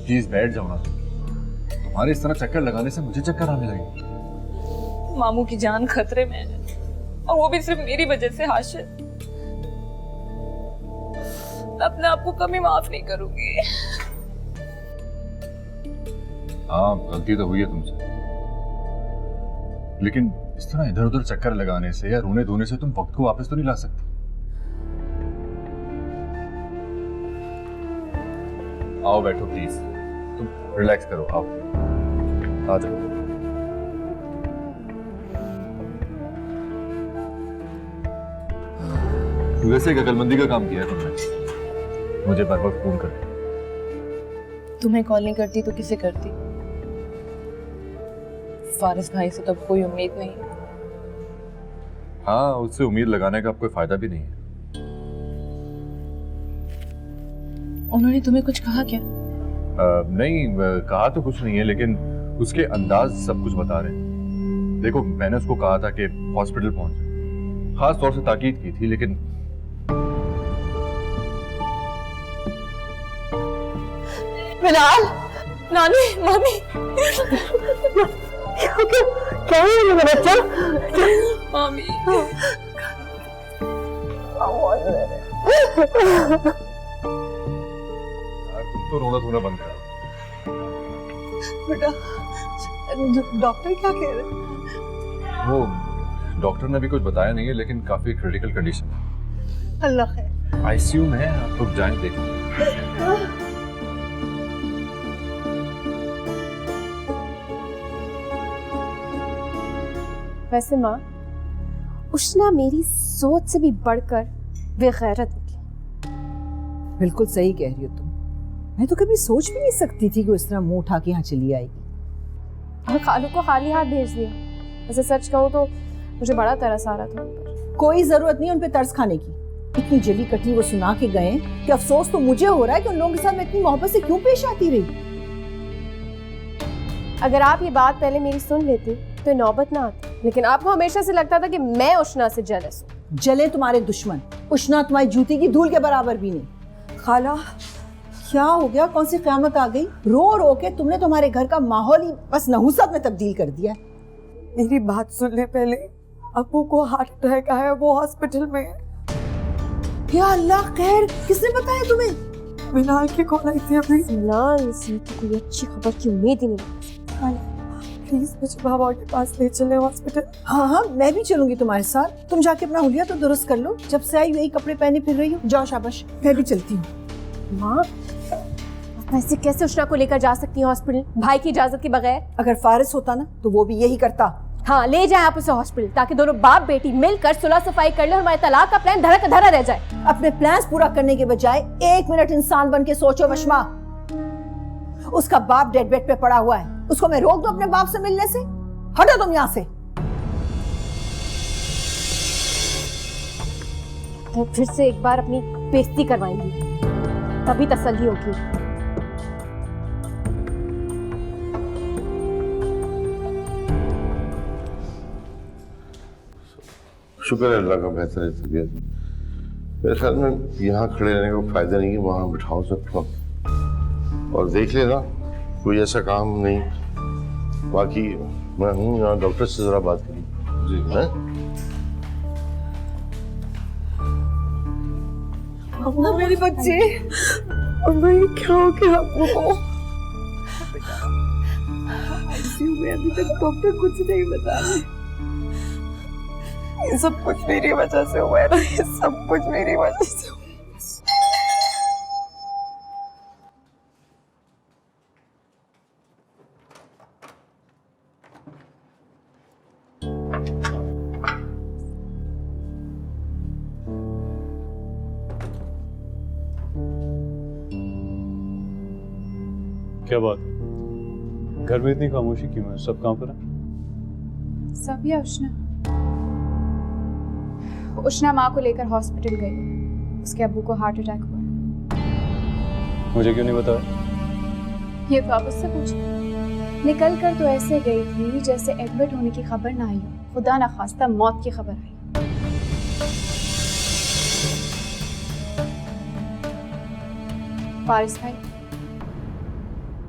Please बैठ जाओ ना। तुम्हारे इस तरह चक्कर लगाने से मुझे चक्कर आने लगे। मामू की जान खतरे में है और वो भी सिर्फ मेरी वजह से। हाशिर, मैं अपने आप को कभी माफ नहीं करूंगी। हाँ, गलती तो हुई है तुमसे, लेकिन इस तरह इधर उधर चक्कर लगाने से या रोने धोने से तुम वक्त को वापस तो नहीं ला सकती। आओ बैठो प्लीज, तुम रिलैक्स करो, आओ आ जाओ। वैसे एक अकलमंदी का काम किया है तुमने, मुझे बार बार फोन कर। तुम्हें कॉल नहीं करती तो किसे करती? फारिस भाई से तो कोई उम्मीद नहीं है। हाँ, उससे उम्मीद लगाने का अब कोई फायदा भी नहीं है। उन्होंने तुम्हें कुछ कहा क्या? नहीं, कहा तो कुछ नहीं है, लेकिन उसके अंदाज सब कुछ बता रहे हैं। देखो, मैंने उसको कहा था कि हॉस्पिटल पहुंचे, खास तौर से ताकीद की थी, लेकिन मिनाल, नानी, मामी, क्या है मेरा बच्चा? मामी, तुम तो रोना धोना बंद करो। बेटा, डॉक्टर क्या कह रहे हैं? वो डॉक्टर ने भी कुछ बताया नहीं है, लेकिन काफी क्रिटिकल कंडीशन है। अल्लाह है। आईसीयू में है, आप लोग जाएं देखें। वैसे माँ, उष्णा मेरी सोच से भी बढ़कर बेगैरत निकली। बिल्कुल सही कह रही हो तुम। मैं तो कभी सोच भी नहीं सकती थी कि वो इस तरह मुंह उठा के यहाँ चली आएगी। और खालू को खाली हाथ भेज दिया। वैसे सच कहूँ तो मुझे बड़ा तरस आ रहा था उन पर। कोई जरूरत नहीं उन पे तरस खाने की। इतनी जली कटली वो सुना के गए कि अफसोस तो मुझे हो रहा है कि उन लोगों के साथ मैं इतनी मोहब्बत से क्यों पेश आती रही। अगर आप ये बात पहले मेरी सुन लेती तो नौबत ना आती, लेकिन आपको हमेशा से लगता था कि मैं उष्णा से जेलस हूँ। जले तुम्हारे दुश्मन, उष्णा तुम्हारी जूती की धूल के बराबर भी नहीं। खाला, क्या हो गया? कौन सी क़यामत आ गई? रो रो के तुमने तुम्हारे घर का माहौल ही बस नहुसत में तब्दील कर दिया। मेरी बात सुन ले पहले। अबू को हार्ट अटैक आया, वो हॉस्पिटल में है। या अल्लाह, खैर किसने बताया तुम्हें? मिनाल की कॉल आई थी अभी। मिनाल से तो कोई अच्छी खबर की उम्मीद ही नहीं। प्लीज मुझे बाबा के पास ले चले हॉस्पिटल। हाँ हाँ, मैं भी चलूंगी तुम्हारे साथ। तुम जाके अपना हुलिया तो दुरुस्त कर लो। जब से आई यही कपड़े पहने फिर रही हो। जाओ, शाबाश, मैं भी चलती हूँ। माँ, वैसे कैसे उष्णा को लेकर जा सकती हैं हॉस्पिटल भाई की इजाजत के बगैर? अगर फारिस होता ना तो वो भी यही करता। हाँ, ले जाए आप उसे हॉस्पिटल, ताकि दोनों बाप बेटी मिलकर सुलह सफाई कर ले और हमारे तलाक का प्लान धरा का धरा रह जाए। अपने प्लान्स पूरा करने के बजाय 1 मिनट इंसान बन के सोचो वशमा। उसका बाप डेड बेड पे पड़ा हुआ है, उसको मैं रोक दूं अपने बाप से मिलने से? हटो तुम यहाँ से। तो फिर से एक बार अपनी बेइज्जती करवाएंगी, तभी तसल्ली होगी। शुक्र है अल्लाह का, बेहतर है तबीयत। मेरे ख्याल में यहाँ खड़े रहने का फायदा नहीं है, वहाँ बिठाओ सबको और देख लेना कोई ऐसा काम नहीं। बाकी मैं हूँ यहाँ, डॉक्टर से जरा बात करूँ जी है। अम्मा, मेरे बच्चे, अम्मा ये क्या हो गया अब्बू को? आईसीयू में अभी तक डॉक्टर कुछ नहीं बता रहे। ये सब कुछ मेरी वजह से हुआ है ना, ये सब कुछ मेरी वजह से हुआ है। क्या बात है? घर में इतनी खामोशी क्यों है? सब कहाँ पर है? सब या उष्णा? उष्णा माँ को लेकर हॉस्पिटल गई। उसके अब्बू को हार्ट अटैक हुआ है। मुझे क्यों नहीं बताया? ये तो आप उससे पूछिए। निकल कर तो ऐसे गई थी जैसे एडमिट होने की खबर ना आई हो, खुदा ना खास्ता मौत की खबर आई। फारिस भाई,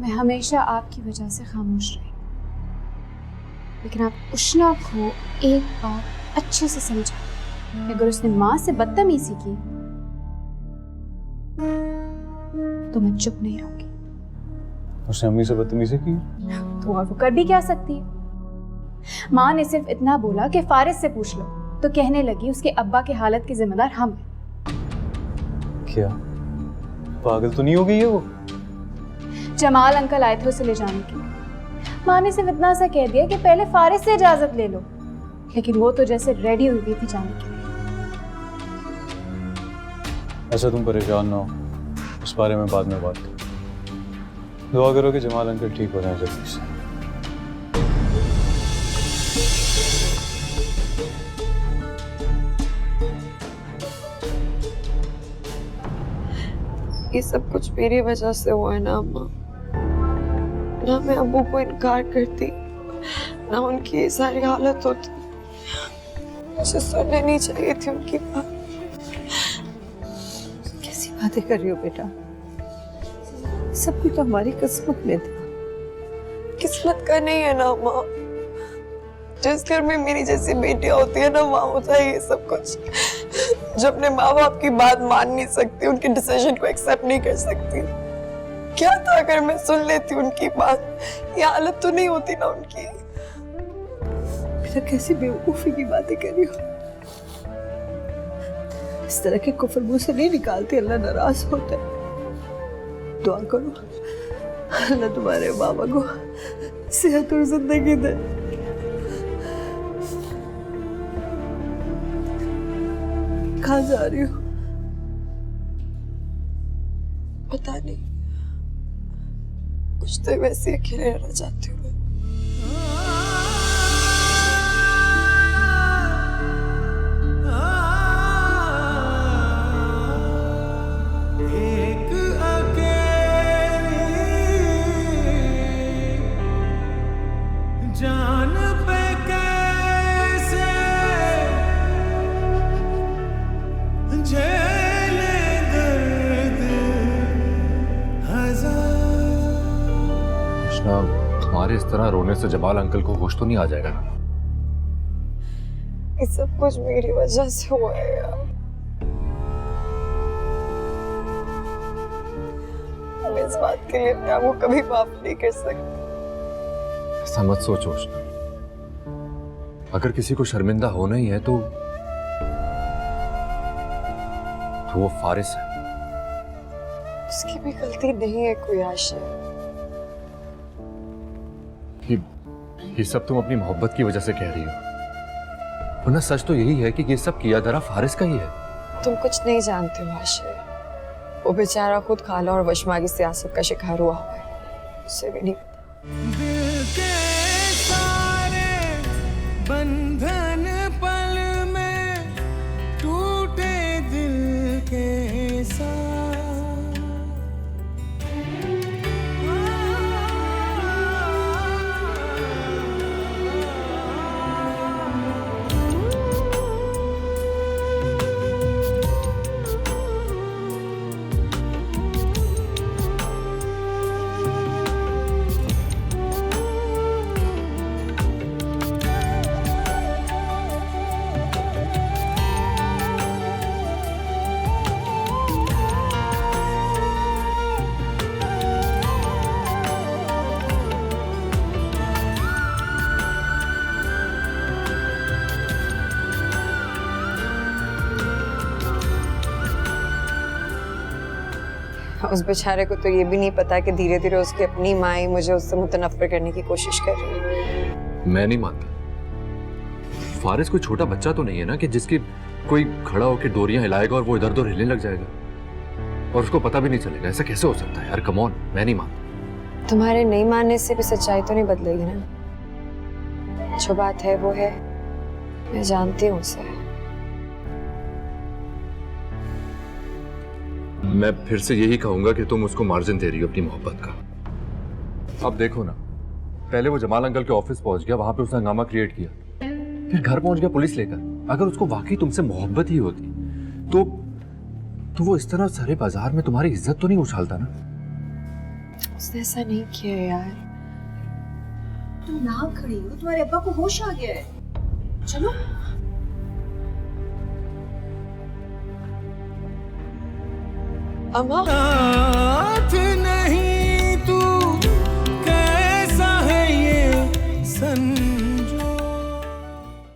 मैं हमेशा आपकी वजह से खामोश रही, लेकिन आप उष्णा को एक बार अच्छे से समझा कि अगर उसने माँ से बदतमीजी की तो मैं चुप नहीं रहूंगी। उसने अम्मी से बदतमीजी की? तो और वो कर भी क्या सकती है? माँ ने सिर्फ इतना बोला कि फारिस से पूछ लो, तो कहने लगी उसके अब्बा की हालत के जिम्मेदार हम हैं। क्या पागल तो नहीं हो गई है वो? जमाल अंकल आए थे उसे ले जाने के लिए। माँ ने सिर्फ इतना सा कह दिया कि पहले फारिस से इजाजत ले लो, लेकिन वो तो जैसे रेडी हुई थी जाने के लिए। ऐसा तुम परेशान ना हो, उस बारे में बाद में बात करो। दुआ करो कि जमाल अंकल ठीक हो जाए जल्दी से। ये सब कुछ मेरी वजह से हुआ है ना अम्मा। ना मैं अब्बू को इनकार करती, ना उनकी ये सारी हालत होती। मुझे सुनने नहीं चाहिए थी उनकी बात। कैसी बातें कर रही हो बेटा? सब कुछ तो हमारी किस्मत में था। किस्मत का नहीं है ना अम्मा। जिस घर में मेरी जैसी बेटियां होती है ना, वहाँ होता है ये सब कुछ। जो अपने माँ बाप की बात मान नहीं सकती, उनके डिसीजन को एक्सेप्ट नहीं कर सकती। क्या था अगर मैं सुन लेती उनकी बात? ये हालत तो नहीं होती ना उनकी। बेटा कैसी बेवकूफी की बातें कर रही हो। इस तरह के कुफ्र मुंह से नहीं निकालती, अल्लाह नाराज होता है। दुआ करो अल्लाह तुम्हारे बाबा को सेहत और जिंदगी दे। कहाँ जा रही हो? पता नहीं, कुछ तो वैसे अकेले रहना चाहती हूँ। तुम्हारे इस तरह रोने से जमाल अंकल को होश तो नहीं आ जाएगा ना? ये सब कुछ मेरी वजह से हुआ है यार। मैं इस बात के लिए अपने आप को कभी माफ नहीं कर सकती। ऐसा मत सोचो उष्णा। अगर किसी को शर्मिंदा होना ही है तो वो फारिस है। उसकी भी गलती नहीं है कोई आशा। ये सब तुम अपनी मोहब्बत की वजह से कह रही हो, वरना सच तो यही है कि ये सब किया धरा फारिस का ही है। तुम कुछ नहीं जानते हो आशय। वो बेचारा खुद खाला और वशमा की सियासत का शिकार हुआ है, उसे भी नहीं पता। दिल के सारे बंधन पल में टूटे दिल के साथ। उस बेचारे को तो ये भी नहीं पता कि धीरे धीरे उसकी अपनी माँ ही मुझे उससे मुतनफ्फर करने की कोशिश कर रही है। मैं नहीं मानता। फारिस कोई छोटा बच्चा तो नहीं है ना कि जिसकी कोई खड़ा होकर डोरियां हिलाएगा और वो इधर उधर हिलने लग जाएगा और उसको पता भी नहीं चलेगा। ऐसा कैसे हो सकता है यार? कम ऑन, मैं नहीं मानता। तुम्हारे नहीं मानने से भी सच्चाई तो नहीं बदलेगी ना। जो बात है वो है, मैं जानती हूँ उसे। मैं फिर से यही कहूंगा कि तुम उसको मार्जिन दे रही हो अपनी मोहब्बत का। अब देखो ना, पहले वो जमाल अंकल के ऑफिस पहुंच गया, वहां पे उसने हंगामा क्रिएट किया, फिर घर पहुंच गया पुलिस लेकर। अगर उसको वाकई तुमसे मोहब्बत ही होती तो वो इस तरह सारे बाजार में तुम्हारी इज्जत तो नहीं उछालता ना। उसने ऐसा नहीं किया यार। तुम यहाँ खड़ी हो, तुम्हारे अब्बा को होश आ गया है। चलो। अम्मा